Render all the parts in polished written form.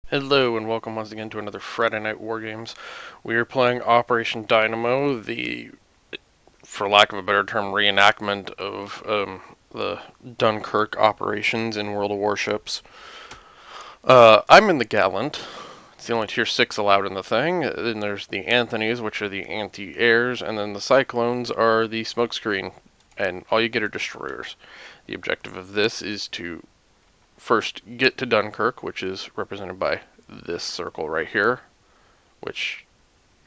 Hello and welcome once again to another Friday Night Wargames. We are playing Operation Dynamo, the, for lack of a better term, reenactment of the Dunkirk operations in World of Warships. I'm in the Gallant. It's the only Tier 6 allowed in the thing. Then there's the Anthonys, which are the anti-airs, and then the Cyclones are the smokescreen, and all you get are destroyers. The objective of this is to first get to Dunkirk, which is represented by this circle right here, which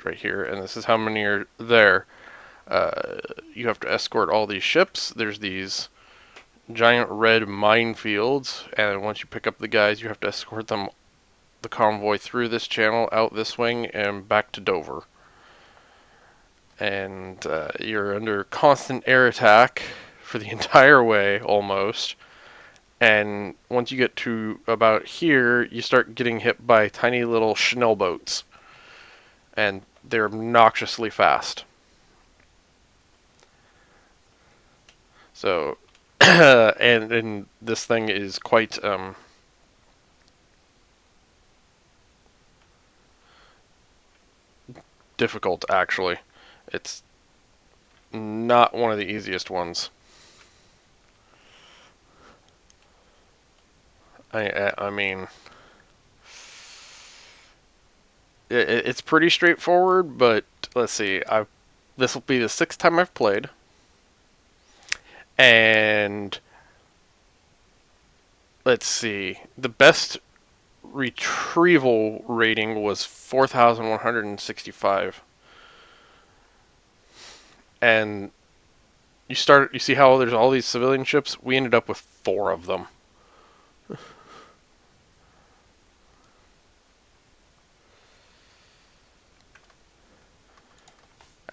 right here, and this is how many are there. You have to escort all these ships. There's these giant red minefields, and once you pick up the guys, you have to escort the convoy through this channel, out this wing, and back to Dover. And you're under constant air attack for the entire way, almost. And once you get to about here, you start getting hit by tiny little Schnell boats. And they're obnoxiously fast. So, and this thing is quite difficult, actually. It's not one of the easiest ones. I mean, it's pretty straightforward, but let's see. This will be the 6th time I've played, and let's see. The best retrieval rating was 4,165, and you see how there's all these civilian ships? We ended up with 4 of them.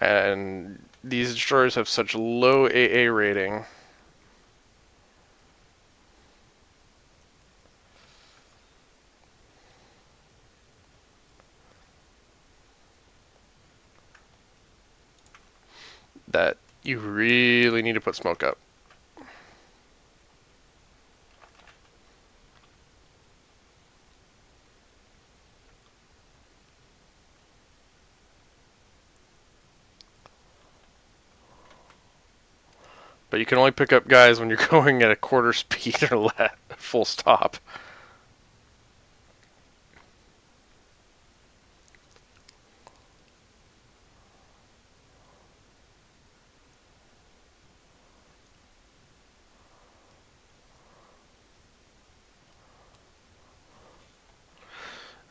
And these destroyers have such low AA rating that you really need to put smoke up. But you can only pick up guys when you're going at a quarter speed or less, full stop.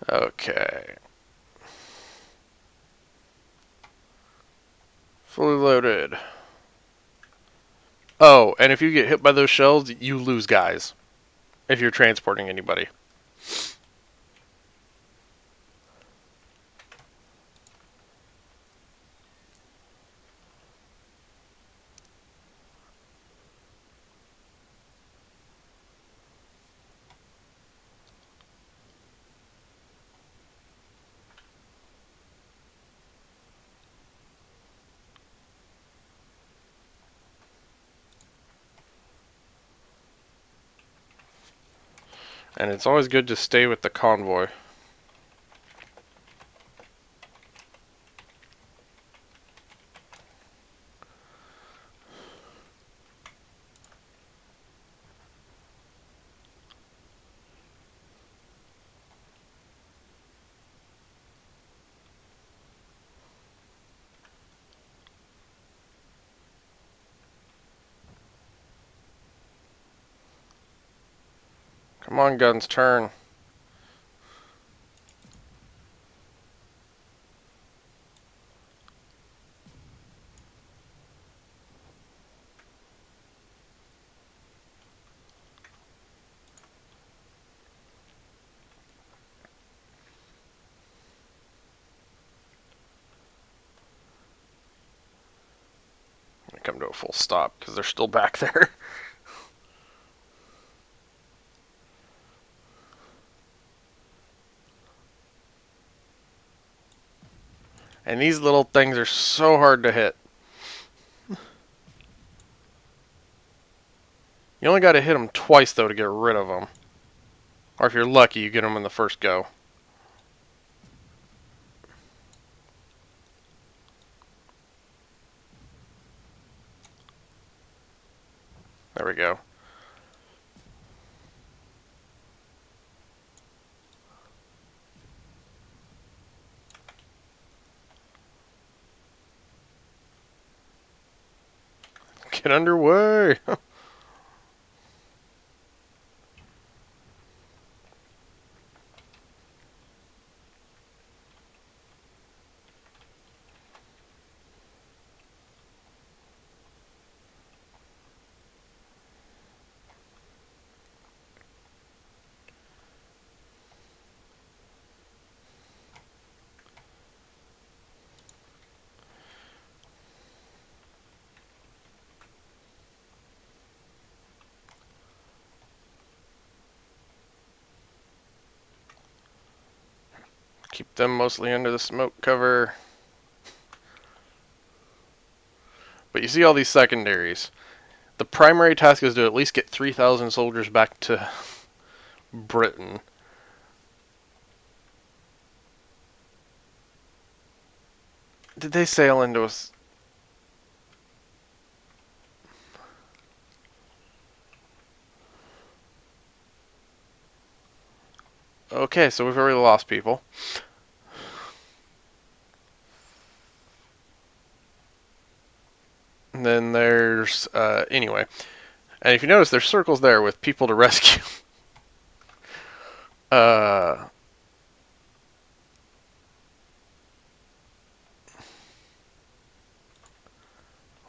Okay. Fully loaded. Oh, and if you get hit by those shells, you lose guys. If you're transporting anybody. And it's always good to stay with the convoy. Come on, guns, turn. I come to a full stop because they're still back there. And these little things are so hard to hit. You only got to hit them twice, though, to get rid of them. Or if you're lucky, you get them in the first go. There we go. Get underway! Keep them mostly under the smoke cover. But you see all these secondaries. The primary task is to at least get 3,000 soldiers back to Britain. Did they sail into us? Okay, so we've already lost people. And then there's, anyway. And if you notice, there's circles there with people to rescue.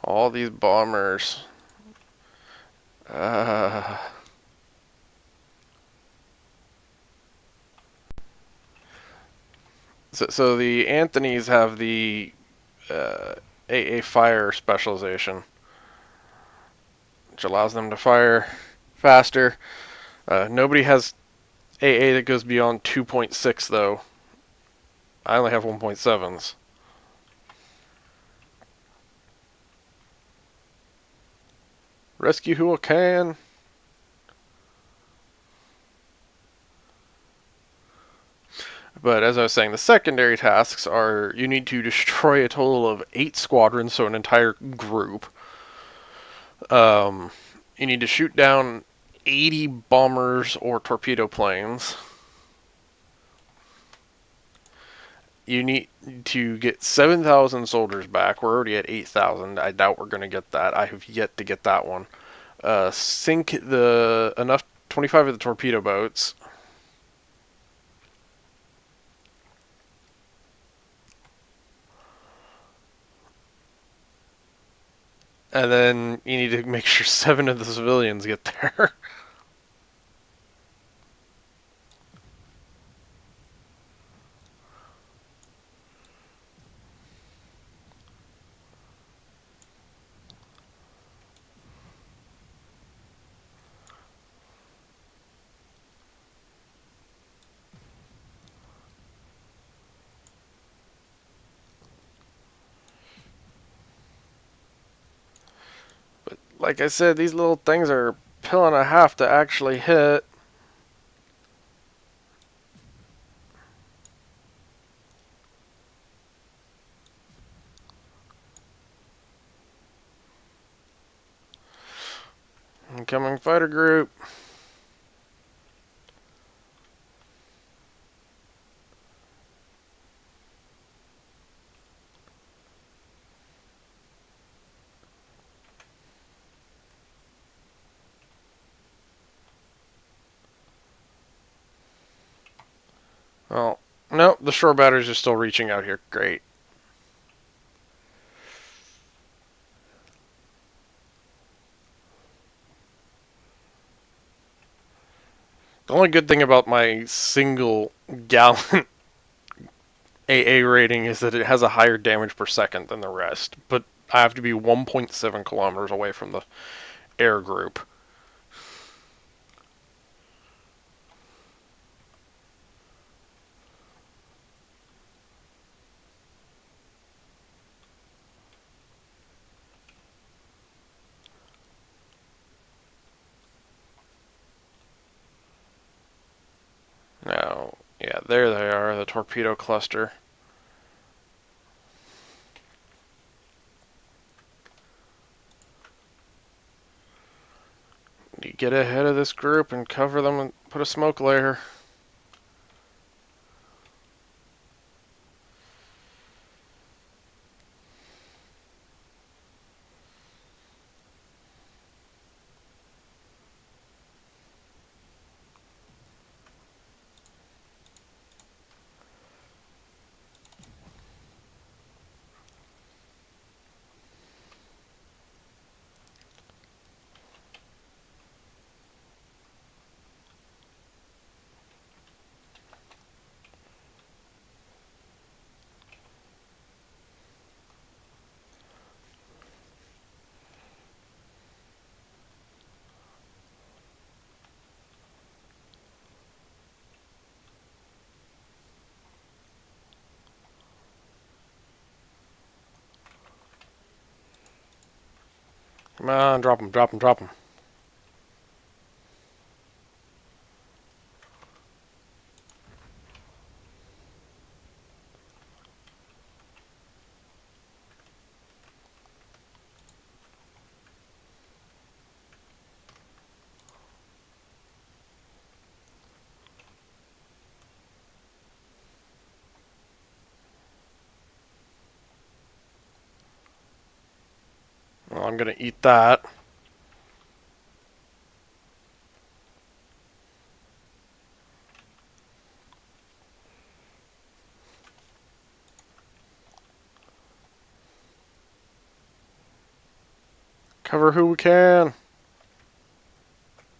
All these bombers. So the Anthonys have the AA fire specialization, which allows them to fire faster. Nobody has AA that goes beyond 2.6 though. I only have 1.7s. Rescue who can. But as I was saying, the secondary tasks are you need to destroy a total of 8 squadrons, so an entire group. You need to shoot down 80 bombers or torpedo planes. You need to get 7,000 soldiers back. We're already at 8,000. I doubt we're going to get that. I have yet to get that one. Sink enough 25 of the torpedo boats. And then you need to make sure 7 of the civilians get there. But like I said, these little things are a pill and a half to actually hit. Incoming fighter group. Oh, no, the shore batteries are still reaching out here. Great. The only good thing about my single gallon AA rating is that it has a higher damage per second than the rest, but I have to be 1.7 kilometers away from the air group. Now, yeah, there they are, the torpedo cluster. get ahead of this group and cover them and put a smoke layer. Come on, drop them, drop them, drop them. Well, I'm gonna eat that. Cover who we can.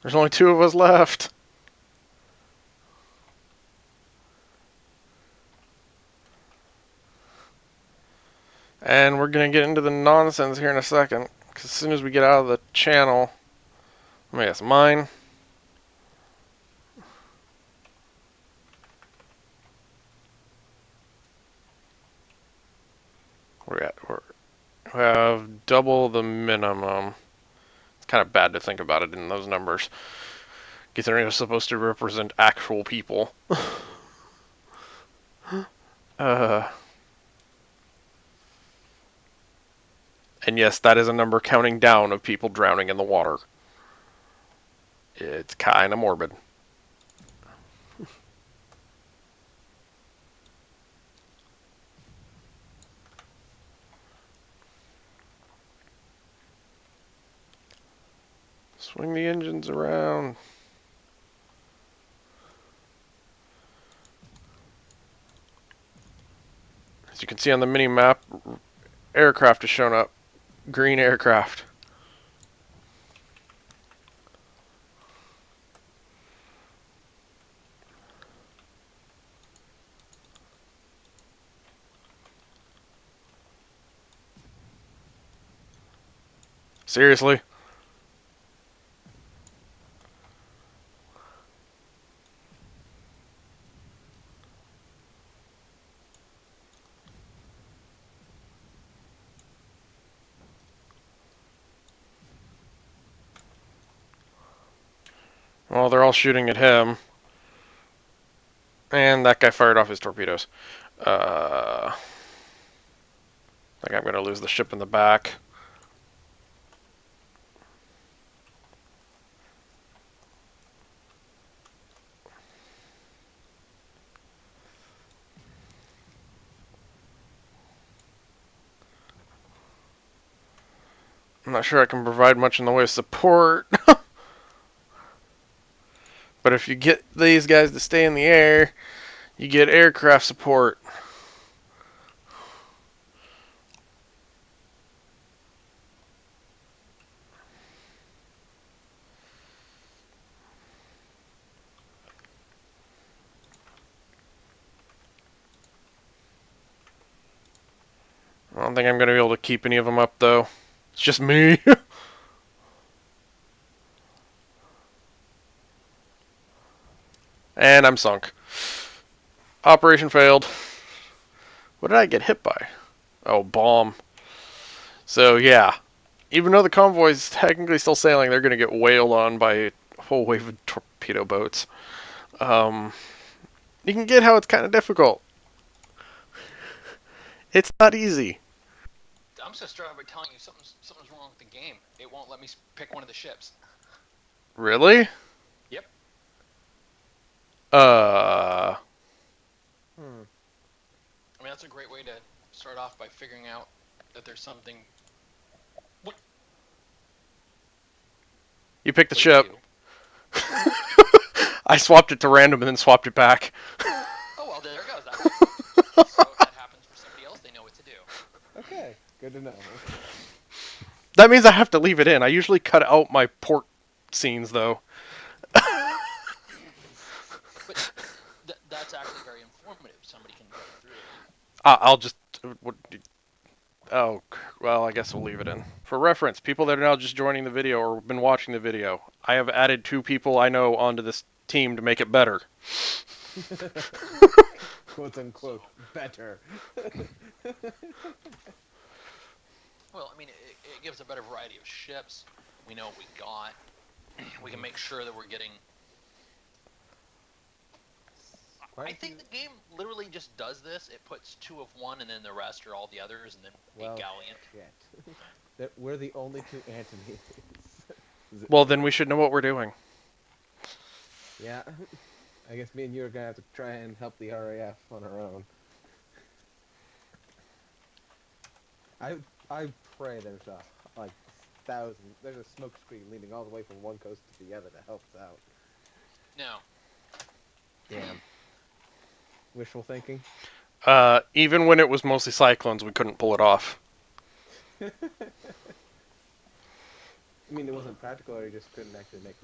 There's only 2 of us left. And we're gonna get into the nonsense here in a second. Because as soon as we get out of the channel, let me guess, mine. We have double the minimum. It's kind of bad to think about it in those numbers, considering it's supposed to represent actual people. And yes, that is a number counting down of people drowning in the water. It's kind of morbid. Swing the engines around. As you can see on the mini map, aircraft has shown up. Green aircraft. Seriously? Well, they're all shooting at him. And that guy fired off his torpedoes. I think I'm going to lose the ship in the back. I'm not sure I can provide much in the way of support. But if you get these guys to stay in the air, you get aircraft support. I don't think I'm going to be able to keep any of them up, though. It's just me. And I'm sunk. Operation failed. What did I get hit by? Oh, bomb. So, yeah. Even though the convoy is technically still sailing, they're going to get whaled on by a whole wave of torpedo boats. You can get how it's kind of difficult. It's not easy. I'm so strong by telling you something's wrong with the game. It won't let me pick one of the ships. Really? Yep. Uh, Hmm. I mean, that's a great way to start off by figuring out that there's something. What? you picked the What did you ship. do? I swapped it to random and then swapped it back. Oh well, there it goes. That makes it easy. So if that happens for somebody else, they know what to do. Okay, good to know. That means I have to leave it in. I usually cut out my port scenes, though. But that's actually very informative. Somebody can go through. I'll just. What, oh, well, I guess we'll leave it in. For reference, people that are now just joining the video or been watching the video, I have added 2 people I know onto this team to make it better. Quote unquote So, better. well, I mean, it gives a better variety of ships. We know what we got. We can make sure that we're getting. Quite I a few. think the game literally just does this. It puts 2 of one, and then the rest are all the others, and then a Well, galleon. shit. We're the only 2 Antony's. Well, then we should know what we're doing. Yeah. I guess me and you are gonna have to try and help the RAF on our own. I I pray there's a like thousand. There's a smoke screen leading all the way from one coast to the other to help us out. No. Damn. Wishful thinking. Even when it was mostly cyclones, we couldn't pull it off. I mean, it wasn't practical, or you just couldn't actually make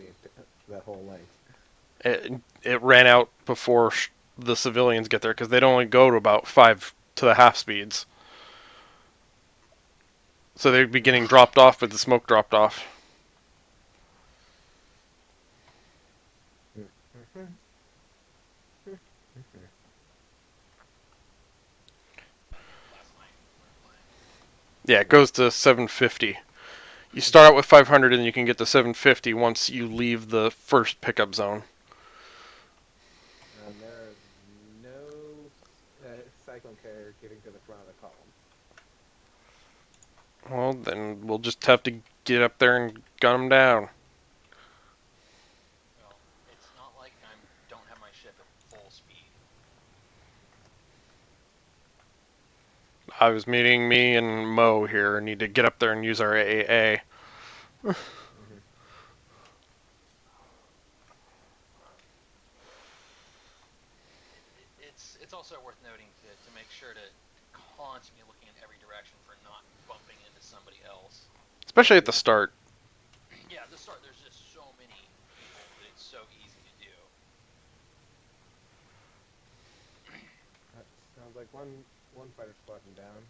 that whole length. It ran out before the civilians get there because they'd only go to about 5 to the half speeds. So they'd be getting dropped off, but the smoke dropped off. Last night when we were playing. Yeah, it goes to 750. You start out with 500 and you can get to 750 once you leave the first pickup zone. And there is no cyclone carrier getting to the front of the column. Well, then we'll just have to get up there and gun them down. Well, it's not like I don't have my ship at full speed. I was meeting me and Mo here. Need to get up there and use our AAA. Mm-hmm. It's also worth noting to make sure to constantly looking in every direction for not bumping into somebody else. Especially at the start. Yeah, at the start there's just so many people that it's so easy to do. That sounds like one fighter squadron down.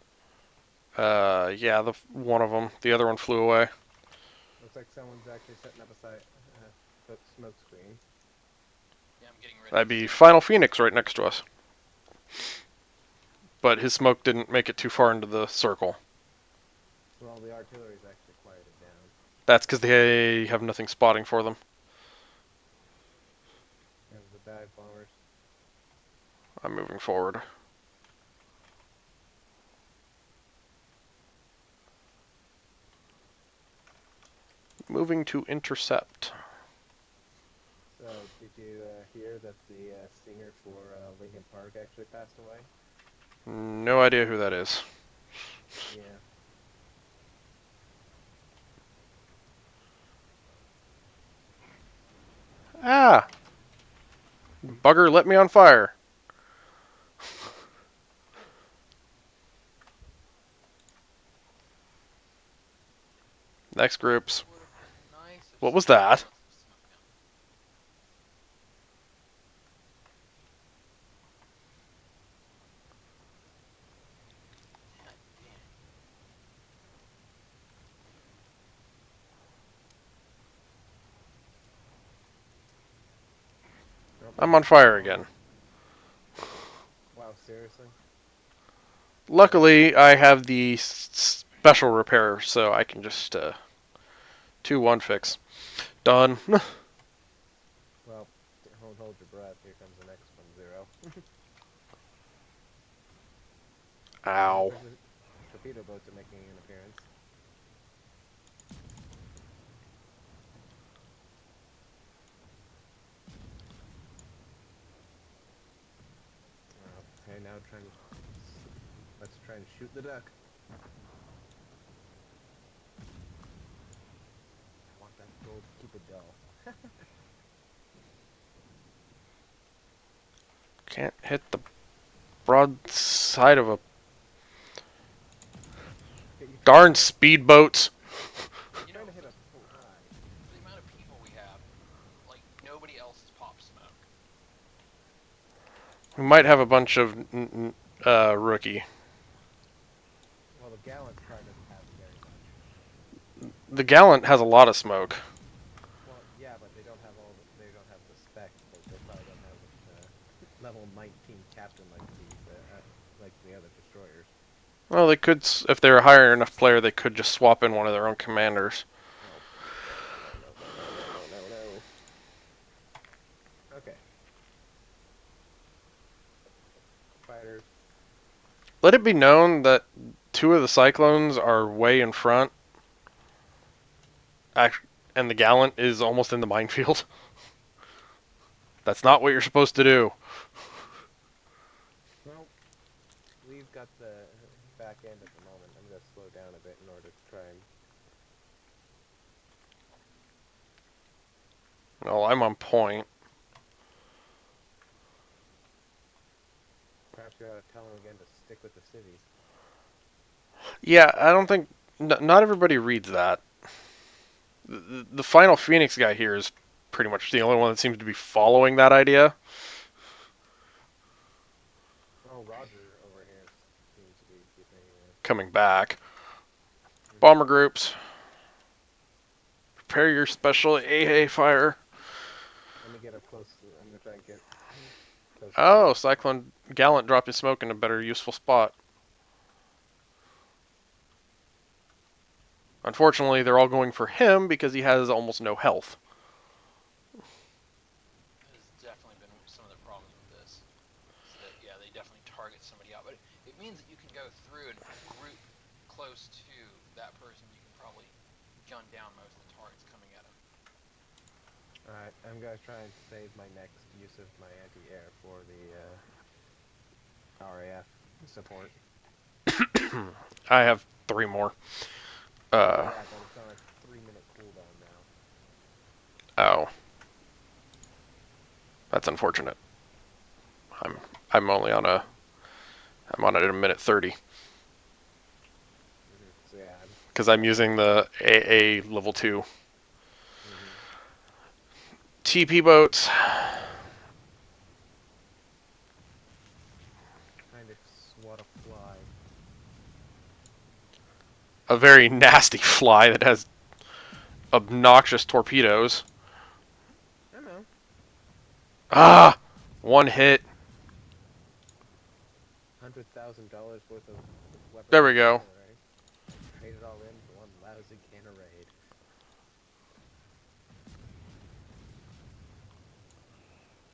Yeah, one of them. The other one flew away. Looks like someone's actually setting up a smoke screen. Yeah, I'm getting ready That'd to be set Final one. Phoenix right next to us. But his smoke didn't make it too far into the circle. Well, the artillery's actually quieted down. That's because they have nothing spotting for them. And the dive bombers. I'm moving forward. Moving to intercept. So, did you hear that the singer for Linkin Park actually passed away? No idea who that is. Yeah. Ah! Bugger lit me on fire. Next groups. It would have been nice if What was somebody had that? gotten some smoke down. God damn. Nope, they're I'm on just fire following. again. Wow, seriously? Luckily, I have the special repair, so I can just 2-1 fix. Done. Well, hold your breath. Here comes the next 1-0. Oh, looks Ow. like the torpedo boats are making an appearance. Okay, now let's try and shoot the duck. I want that gold to keep it dull. Can't hit the broadside of a Okay, you're darn speedboats. You know, trying to hit for, a fly. for the amount of people we have, like nobody else has popped smoke. We might have a bunch of rookie. Well, the Gallant's car doesn't have very much. The Gallant has a lot of smoke. Well, yeah, but they don't have they don't have the spec. They probably don't have level 19 captain like the other destroyers. Well, they could, if they're a higher enough player, they could just swap in one of their own commanders. Oh, please, no. Okay. Fighters. Let it be known that two of the Cyclones are way in front, and the Gallant is almost in the minefield. That's not what you're supposed to do. Well, we've got the back end at the moment. I'm going to slow down a bit in order to try and... Well, I'm on point. Perhaps you ought to tell them again to stick with the cities. Yeah, I don't think... not everybody reads that. The final Phoenix guy here is pretty much the only one that seems to be following that idea. Oh, Roger over here seems to be keeping... Coming back. Bomber groups. Prepare your special AA fire. Let me get up close to... I'm going to try and get... close to Oh, Cyclone Gallant dropped his smoke in a better useful spot. Unfortunately, they're all going for him because he has almost no health. There's definitely been some of the problems with this. Is that, yeah, they definitely target somebody out, but it means that you can go through and group close to that person. You can probably gun down most of the targets coming at him. Alright, I'm going to try and save my next use of my anti-air for the RAF support. I have 3 more. Yeah, but it's on a 3-minute cooldown now. Oh. That's unfortunate. I'm only on a... I'm on it at a minute 30. So yeah, Because I'm using the AA level 2. TP boats. kind of swat a fly. A very nasty fly that has obnoxious torpedoes. I don't know. Ah! One hit. $100,000 worth of weapons. There we go. Right? Trade it all in for one lousy can of raid.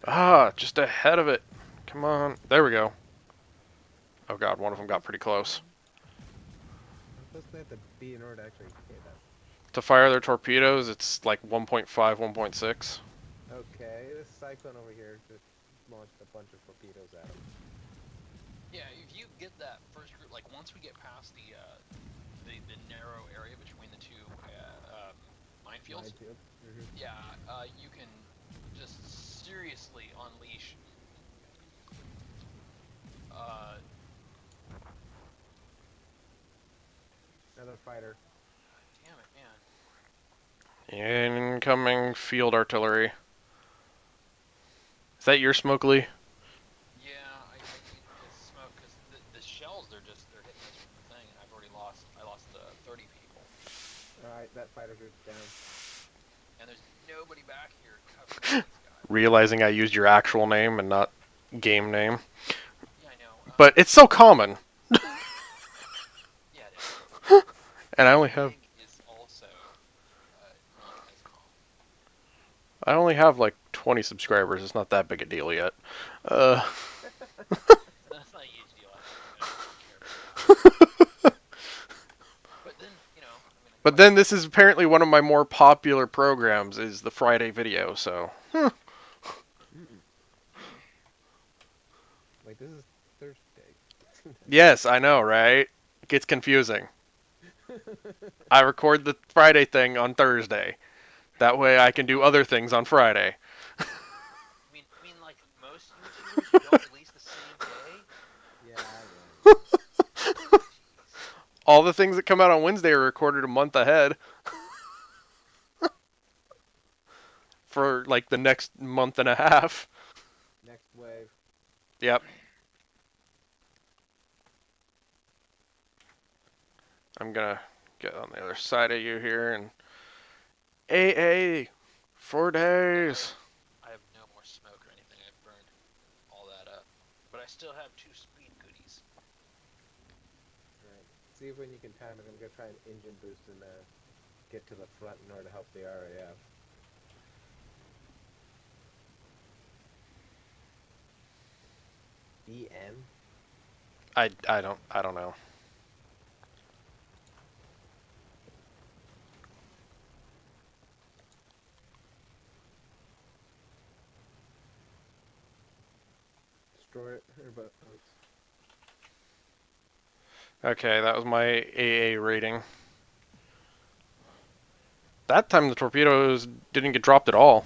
Ah, just ahead of it. Come on. There we go. Oh god, one of them got pretty close. I'm supposed to have to be in order to actually hit us. To fire their torpedoes, it's like 1.5, 1.6. Okay, this cyclone over here just launched a bunch of torpedoes at him. Yeah, if you get that first group, like once we get past the narrow area between the two minefields, Minefield. yeah, you can just seriously unleash. Another fighter. Damn it, man. Incoming field artillery. Is that your smoke, Lee? Yeah, I need to smoke because the shells they're hitting us from the thing, and I lost 30 people, Alright, that fighter group's down. and there's nobody back here covering these guys. Realizing I used your actual name and not game name. Yeah, I know. But it's so common. Yeah, it is. And I only have... Is also not as common. I only have like 20 subscribers. It's not that big a deal yet. That's not a huge deal. I don't care about that. But then, you know, I mean, But then this is apparently one of my more popular programs is the Friday video, so... Wait, Thursday. Yes, I know, right? It gets confusing. I record the Friday thing on Thursday. That way I can do other things on Friday. You mean like most YouTubers who don't release the same day? Yeah, yeah. Jeez. All the things that come out on Wednesday are recorded a month ahead for like the next month and a half. Next wave. Yep. I'm gonna get on the other side of you here and AA 4 days. I have no more smoke or anything. I've burned all that up. But I still have 2 speed goodies. Alright. See if when you can time it. I'm gonna try an engine boost and get to the front in order to help the RAF. EM? I don't know. Destroy it. But Okay, that was my AA rating. That time the torpedoes didn't get dropped at all.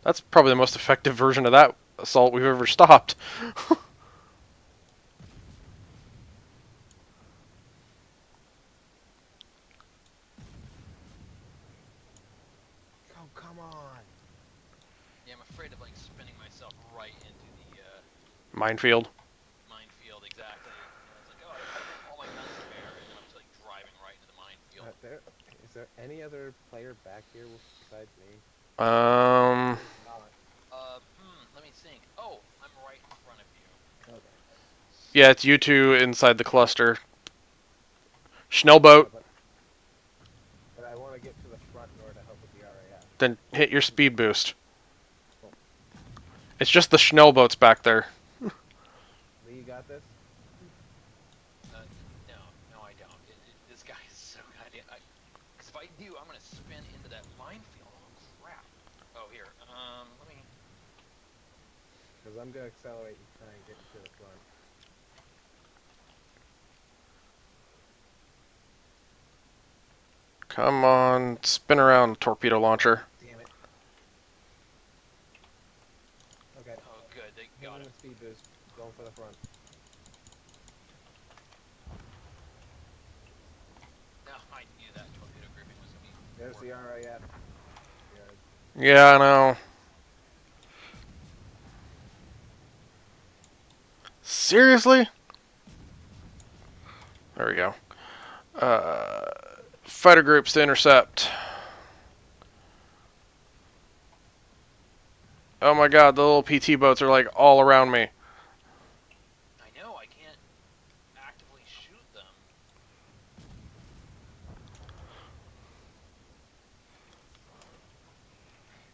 That's probably the most effective version of that assault we've ever stopped. oh, come on! Yeah, I'm afraid of like spinning myself right into the Minefield. minefield. Exactly. It's like, oh, I have all my guns spare, and then I'm just like driving right into the minefield. There is there any other player back here besides me? Um, There's not. Let me think. Oh, I'm right in front of you. Okay. yeah, it's you two inside the cluster. Schnellboat, Yeah, but I want to get to the front in order to help with the RAF. then hit your speed boost. Oh. It's just the Schnellboats back there. Lee, you got this? No, no, I don't. This guy is so goddamn. Because if I do, I'm gonna spin into that minefield. Oh crap. Oh here. Let me. Because I'm gonna accelerate and try and get to the front. Come on, spin around, torpedo launcher. Damn it. Okay. Oh good, they got Hitting him. the speed boost. Going for the front. No, I knew that torpedo grouping was gonna be There's the horrible. RAF. Yeah. Yeah, I know. Seriously? There we go. Fighter groups to intercept. Oh my god, the little PT boats are like all around me. I know, I can't actively shoot them.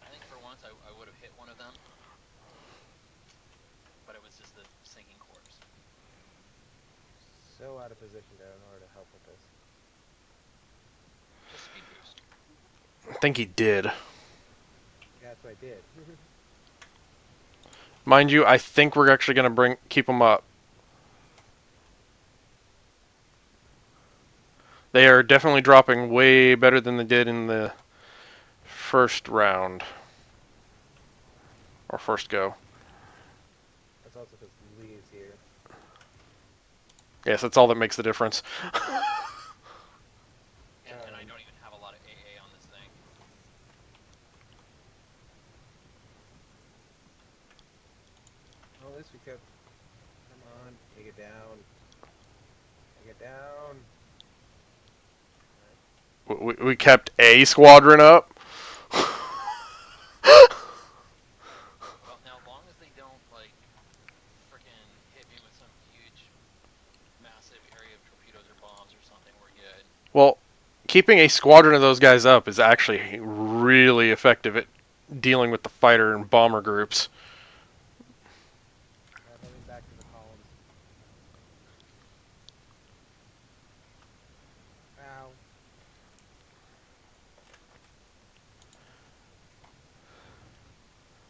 I think for once I would have hit one of them. But it was just the sinking corpse. So out of position there in order to help with this. Just speed boost. I think he did. Yeah, that's what I did. Mind you, I think we're actually gonna keep them up. They are definitely dropping way better than they did in the first round. Or first go. That's also because Lee is here. Yes, that's all that makes the difference. And I don't even have a lot of AA on this thing. Oh, at least we kept. Come on, take it down. Take it down. We kept a squadron up. Well, now, as long as they don't, like, frickin' hit me with some huge, massive area of torpedoes or bombs or something, we're good. Well, keeping a squadron of those guys up is actually really effective at dealing with the fighter and bomber groups. Heading back to the columns. Ow.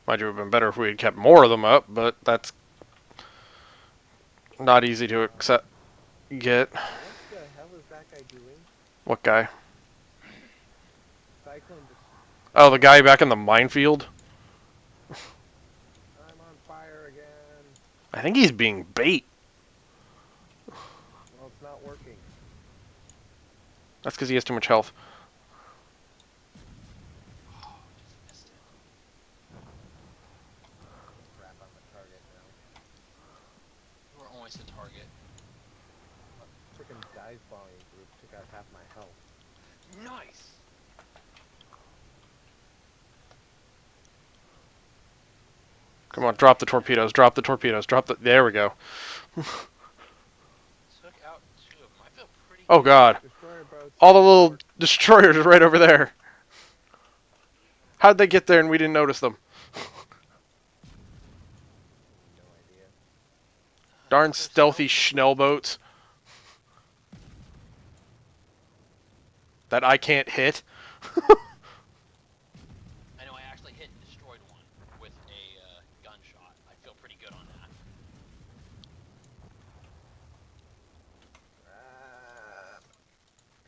Might have been better if we had kept more of them up, but that's not easy to accept. Get. What the hell is that guy doing? What guy? Cyclone just. Oh, the guy back in the minefield? I'm on fire again. I think he's being bait. Well, it's not working. That's because he has too much health. Oh, just missed it. Crap, I'm a target now. You were always a target. Freaking dive bombing group took out half my health. Nice. Come on, drop the torpedoes, drop the torpedoes, drop the... There we go. Took out 2 of them. I feel pretty Oh, good. God. Destroyer boats. All the little destroyers are right over there. How'd they get there and we didn't notice them? No idea. Darn So stealthy Schnell boats that I can't hit. I know I actually hit and destroyed one with a gunshot. I feel pretty good on that.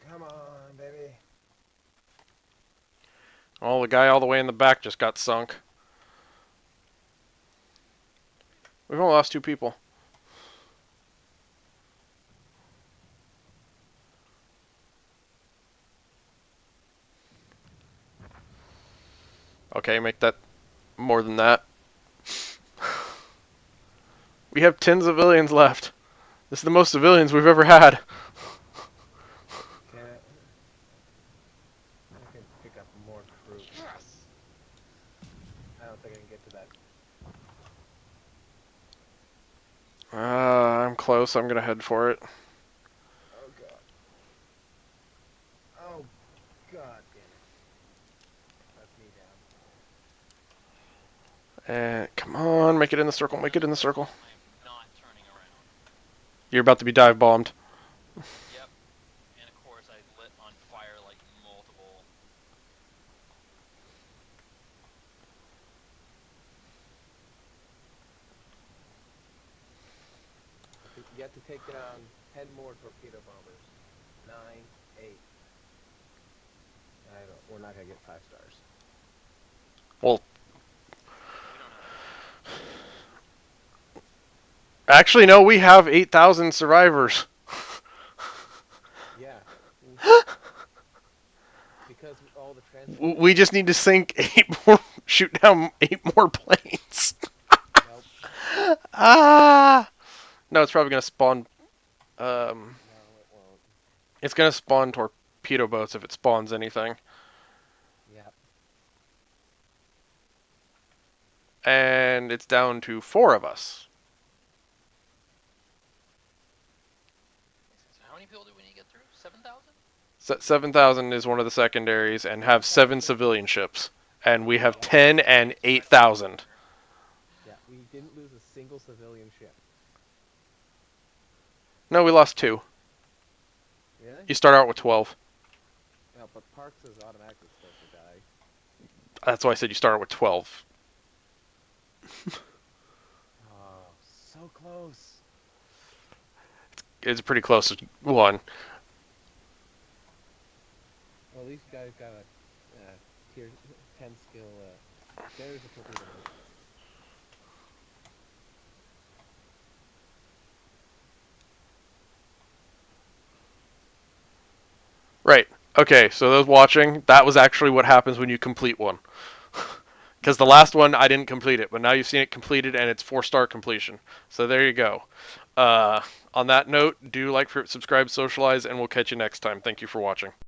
Come on, baby. Oh, the guy all the way in the back just got sunk. We've only lost 2 people. Okay, make that more than that. We have 10 civilians left. This is the most civilians we've ever had. Can I can pick up more troops. Yes. I don't think I can get to that. I'm close. I'm gonna head for it. Oh god. Oh god damn it. That's me down. And come on, make it in the circle. Make it in the circle. I am not turning around. You're about to be dive bombed. Yep. And of course I lit on fire like multiple. You have to take down 10 more torpedo bombers. 9, 8. We're not gonna get 5 stars. Well, We don't have actually, no. We have 8,000 survivors. Yeah. Because all the We just need to sink 8 more, shoot down 8 more planes. Nope. Ah! No, it's probably gonna spawn. No, it won't. It's gonna spawn torpedo boats if it spawns anything. Yep. And it's down to 4 of us. So how many people do we need to get through? 7,000? 7,000 is one of the secondaries, and have 7 civilian ships, and we have 10 and 8,000. Yeah, we didn't lose a single civilian ship. No, we lost 2. Really? You start out with 12. No, but Parks is automatically supposed to die. That's why I said you start out with 12. Oh, so close. It's pretty close to 1. Well, at least you guys got a tier 10 skill. There's a torpedo boat. Right. Okay, so those watching, that was actually what happens when you complete one. Because the last one, I didn't complete it, but now you've seen it completed, and it's 4-star completion. So there you go. On that note, do like, subscribe, socialize, and we'll catch you next time. Thank you for watching.